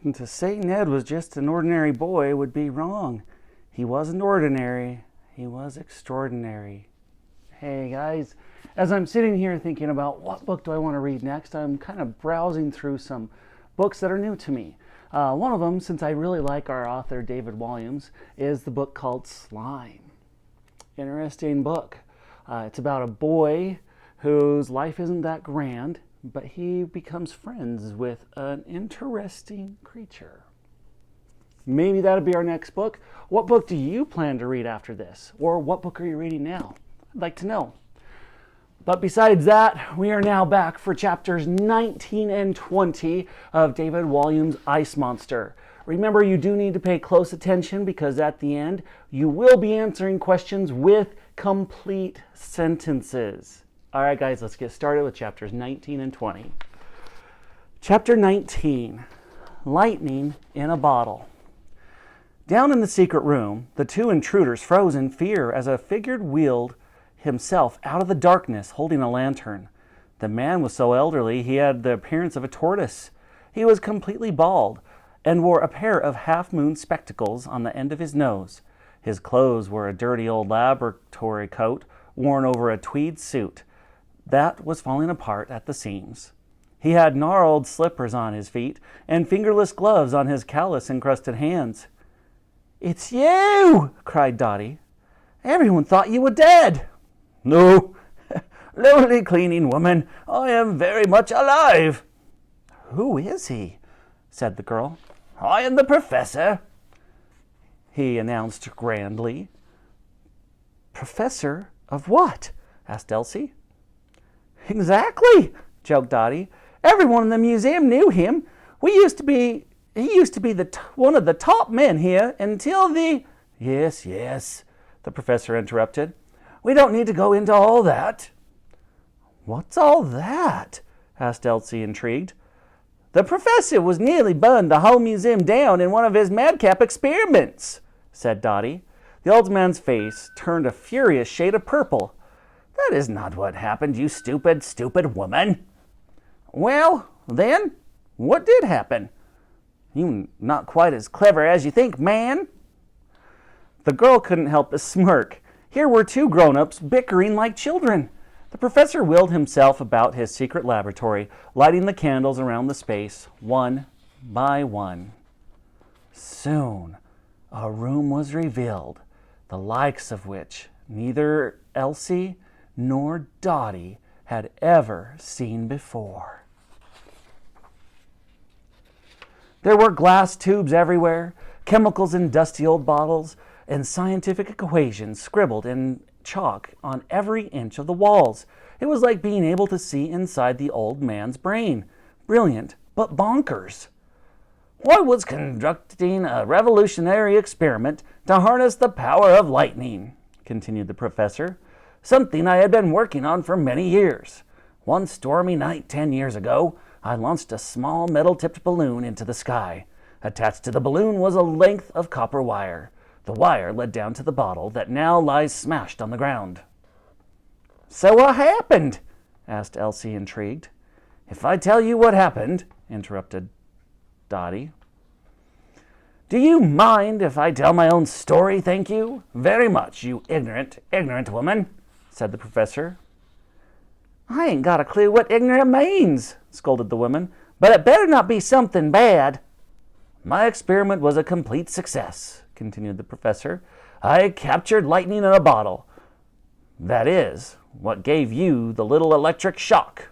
And to say Ned was just an ordinary boy would be wrong. He wasn't ordinary. He was extraordinary. Hey guys, as I'm sitting here thinking about what book do I want to read next, I'm kind of browsing through some books that are new to me. One of them, since I really like our author David Walliams, is the book called Slime. Interesting book. It's about a boy whose life isn't that grand, but he becomes friends with an interesting creature. Maybe that'll be our next book. What book do you plan to read after this? Or what book are you reading now? I'd like to know. But besides that, we are now back for chapters 19 and 20 of David Walliams' Ice Monster. Remember, you do need to pay close attention because at the end, you will be answering questions with complete sentences. All right, guys, let's get started with chapters 19 and 20. Chapter 19, Lightning in a Bottle. Down in the secret room, the two intruders froze in fear as a figure wheeled himself out of the darkness holding a lantern. The man was so elderly he had the appearance of a tortoise. He was completely bald and wore a pair of half-moon spectacles on the end of his nose. His clothes were a dirty old laboratory coat worn over a tweed suit that was falling apart at the seams. He had gnarled slippers on his feet and fingerless gloves on his callus-encrusted hands. "It's you!" cried Dotty. "Everyone thought you were dead." "No, lonely cleaning woman, I am very much alive." "Who is he?" said the girl. "I am the professor," he announced grandly. "Professor of what?" asked Elsie. "Exactly," joked Dotty. "Everyone in the museum knew him. He used to be one of the top men here until the—" Yes, the professor interrupted. "We don't need to go into all that." "What's all that?" asked Elsie, intrigued. "The professor was nearly burned the whole museum down in one of his madcap experiments," said Dotty. The old man's face turned a furious shade of purple. "That is not what happened, you stupid, stupid woman." "Well, then, what did happen?" "You're not quite as clever as you think, man." The girl couldn't help but smirk. Here were two grown-ups bickering like children. The professor wheeled himself about his secret laboratory, lighting the candles around the space, one by one. Soon, a room was revealed, the likes of which neither Elsie nor Dotty had ever seen before. There were glass tubes everywhere, chemicals in dusty old bottles, and scientific equations scribbled in chalk on every inch of the walls. It was like being able to see inside the old man's brain. Brilliant, but bonkers. "I was conducting a revolutionary experiment to harness the power of lightning," continued the professor. "Something I had been working on for many years. One stormy night 10 years ago, I launched a small metal-tipped balloon into the sky. Attached to the balloon was a length of copper wire. The wire led down to the bottle that now lies smashed on the ground." "So what happened?" asked Elsie, intrigued. "If I tell you what happened," interrupted Dotty. "Do you mind if I tell my own story, thank you? Very much, you ignorant woman," said the professor. "I ain't got a clue what ignorant means," scolded the woman, "but it better not be something bad." "My experiment was a complete success," continued the professor. "I captured lightning in a bottle. That is, what gave you the little electric shock."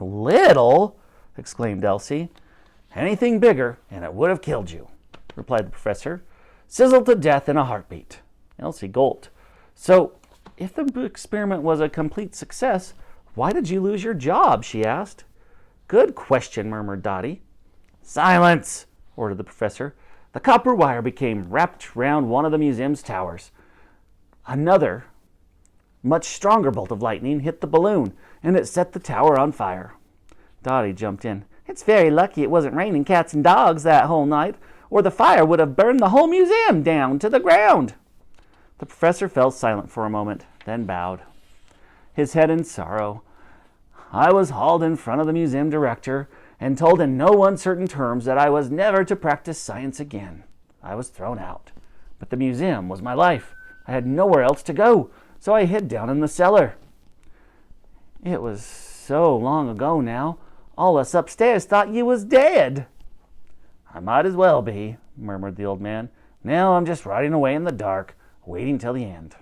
"Little?" exclaimed Elsie. "Anything bigger, and it would have killed you," replied the professor. "Sizzled to death in a heartbeat." Elsie gulped. "So, if the experiment was a complete success, why did you lose your job?" she asked. "Good question," murmured Dotty. "Silence!" ordered the professor. "The copper wire became wrapped round one of the museum's towers. Another, much stronger bolt of lightning hit the balloon, and it set the tower on fire." Dotty jumped in. "It's very lucky it wasn't raining cats and dogs that whole night, or the fire would have burned the whole museum down to the ground." The professor fell silent for a moment, then bowed, his head in sorrow. "I was hauled in front of the museum director, and told in no uncertain terms that I was never to practice science again. I was thrown out. But the museum was my life. I had nowhere else to go, so I hid down in the cellar. It was so long ago now, all us upstairs thought you was dead. I might as well be, murmured the old man. Now I'm just rotting away in the dark, waiting till the end.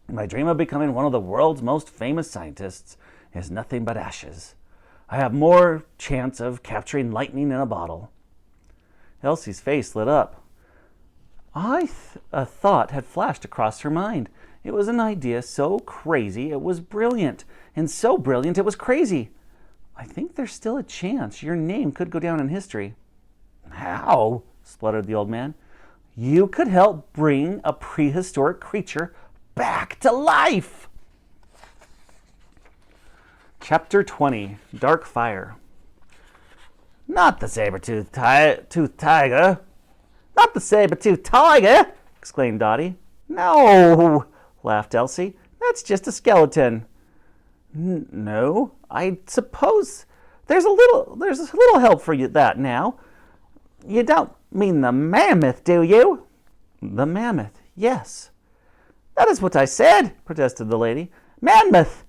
My dream of becoming one of the world's most famous scientists is nothing but ashes. I have more chance of capturing lightning in a bottle. Elsie's face lit up. A thought had flashed across her mind. It was an idea so crazy it was brilliant, and so brilliant it was crazy. I think there's still a chance your name could go down in history. How? Spluttered the old man. You could help bring a prehistoric creature back to life. Chapter 20, Dark Fire. Not the saber-toothed tiger. Not the saber-toothed tiger, exclaimed Dottie. No, laughed Elsie. That's just a skeleton. No, I suppose there's a little help for you that now. You don't mean the mammoth, do you? The mammoth, yes. That is what I said, protested the lady. Mammoth!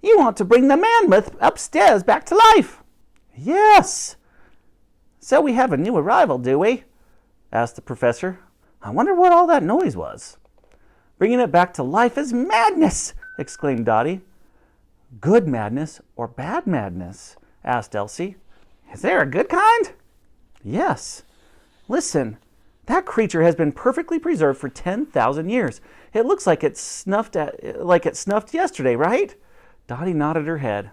You want to bring the mammoth upstairs back to life? Yes. So we have a new arrival, do we? Asked the professor. I wonder what all that noise was. Bringing it back to life is madness, exclaimed Dottie. Good madness or bad madness? Asked Elsie. Is there a good kind? Yes. Listen, that creature has been perfectly preserved for 10,000 years. It looks like it snuffed yesterday, right? Dottie nodded her head.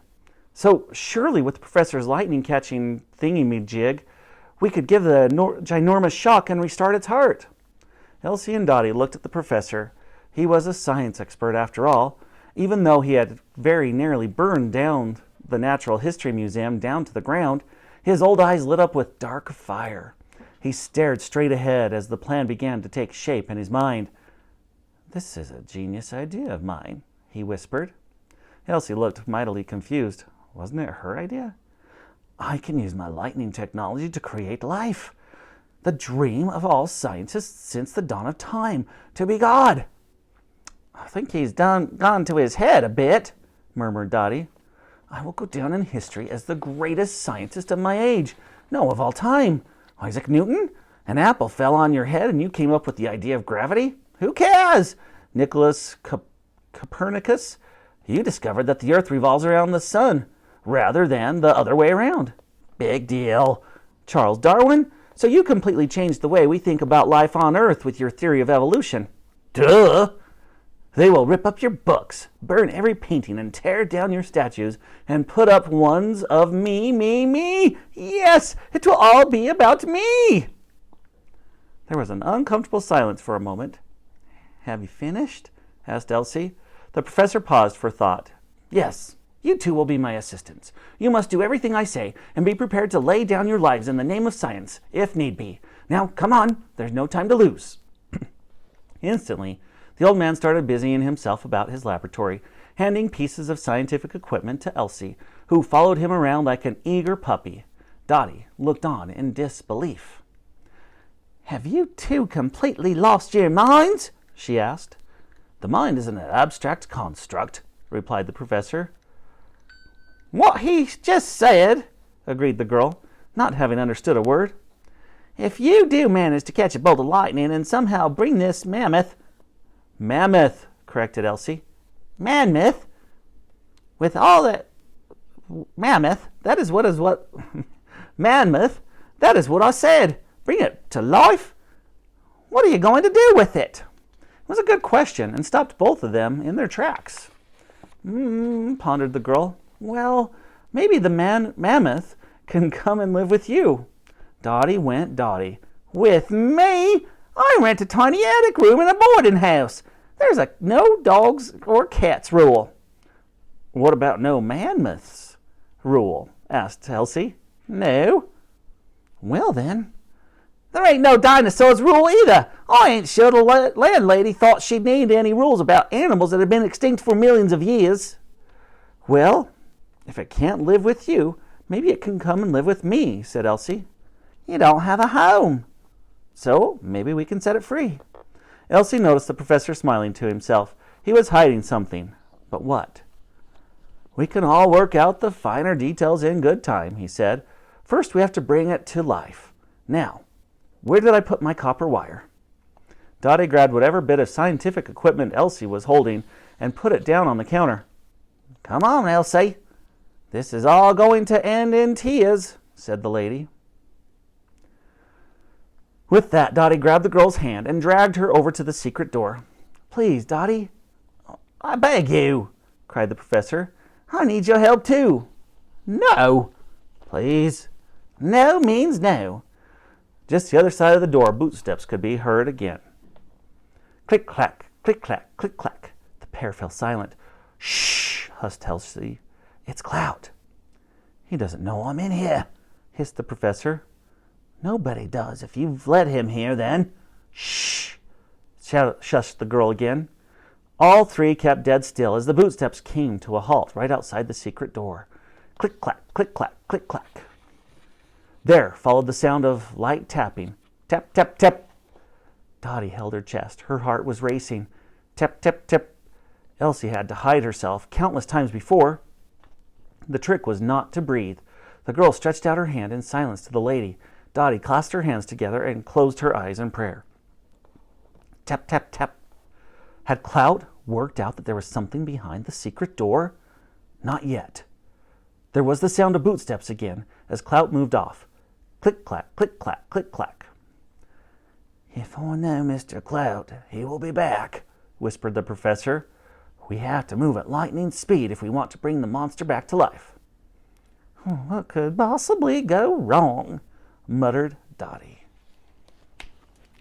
So surely with the professor's lightning-catching thingy-me-jig, we could give the ginormous shock and restart its heart. Elsie and Dottie looked at the professor. He was a science expert after all, even though he had very nearly burned down the Natural History Museum down to the ground. His old eyes lit up with dark fire. He stared straight ahead as the plan began to take shape in his mind. This is a genius idea of mine, he whispered. Elsie looked mightily confused. Wasn't it her idea? I can use my lightning technology to create life. The dream of all scientists since the dawn of time, to be God. I think he's gone to his head a bit, murmured Dottie. I will go down in history as the greatest scientist of my age. No, of all time. Isaac Newton? An apple fell on your head and you came up with the idea of gravity? Who cares? Nicholas Copernicus? You discovered that the earth revolves around the sun, rather than the other way around. Big deal. Charles Darwin? So you completely changed the way we think about life on earth with your theory of evolution. Duh! They will rip up your books, burn every painting, and tear down your statues, and put up ones of me. Yes, it will all be about me. There was an uncomfortable silence for a moment. Have you finished? Asked Elsie. The professor paused for thought. Yes, you two will be my assistants. You must do everything I say, and be prepared to lay down your lives in the name of science, if need be. Now, come on, there's no time to lose. Instantly, the old man started busying himself about his laboratory, handing pieces of scientific equipment to Elsie, who followed him around like an eager puppy. Dottie looked on in disbelief. Have you two completely lost your minds? She asked. The mind is an abstract construct, replied the professor. What he just said, agreed the girl, not having understood a word. If you do manage to catch a bolt of lightning and somehow bring this mammoth, corrected Elsie. Mammoth? With all that mammoth, that is what mammoth, that is what I said. Bring it to life? What are you going to do with it? It was a good question and stopped both of them in their tracks. Pondered the girl. Well, maybe the mammoth can come and live with you. Dottie went Dottie. With me? I rent a tiny attic room in a boarding house. There's a no dogs or cats rule. What about no mammoths rule? Asked Elsie. No. Well then, there ain't no dinosaurs rule either. I ain't sure the landlady thought she'd need any rules about animals that had been extinct for millions of years. Well, if it can't live with you, Maybe it can come and live with me, said Elsie. You don't have a home. So maybe we can set it free. Elsie noticed the professor smiling to himself. He was hiding something. But what? We can all work out the finer details in good time, he said. First, we have to bring it to life. Now, where did I put my copper wire? Dottie grabbed whatever bit of scientific equipment Elsie was holding and put it down on the counter. Come on, Elsie. This is all going to end in tears, said the lady. With that, Dottie grabbed the girl's hand and dragged her over to the secret door. Please, Dottie. I beg you, cried the professor. I need your help too. No. Please. No means no. Just the other side of the door, bootsteps could be heard again. Click-clack, click-clack, click-clack. The pair fell silent. Shh, husked Elsie. It's Clout. He doesn't know I'm in here, hissed the professor. Nobody does if you've let him here, then. Shh, shushed the girl again. All three kept dead still as the bootsteps came to a halt right outside the secret door. Click-clack, click-clack, click-clack. There followed the sound of light tapping. Tap, tap, tap. Dottie held her chest. Her heart was racing. Tap, tap, tap. Elsie had to hide herself countless times before. The trick was not to breathe. The girl stretched out her hand in silence to the lady. Dottie clasped her hands together and closed her eyes in prayer. Tap, tap, tap. Had Clout worked out that there was something behind the secret door? Not yet. There was the sound of bootsteps again as Clout moved off. Click-clack, click-clack, click-clack. If I know Mr. Clout, he will be back, whispered the professor. We have to move at lightning speed if we want to bring the monster back to life. What could possibly go wrong? Muttered Dottie.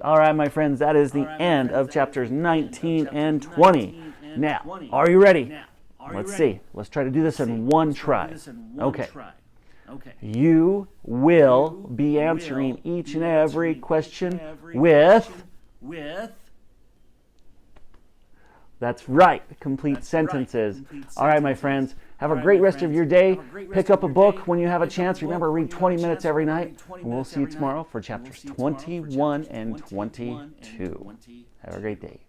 All right, my friends, that is the end of chapters 19 and 20. Now, are you ready? Let's see. Let's try to do this in one try. Okay. You will be answering each and every question with... That's right, complete sentences. All right, my friends, have a great rest of your day. Pick up a book when you have a chance. Remember, read 20 minutes every night. And we'll see you tomorrow for chapters 21 and 22. Have a great day.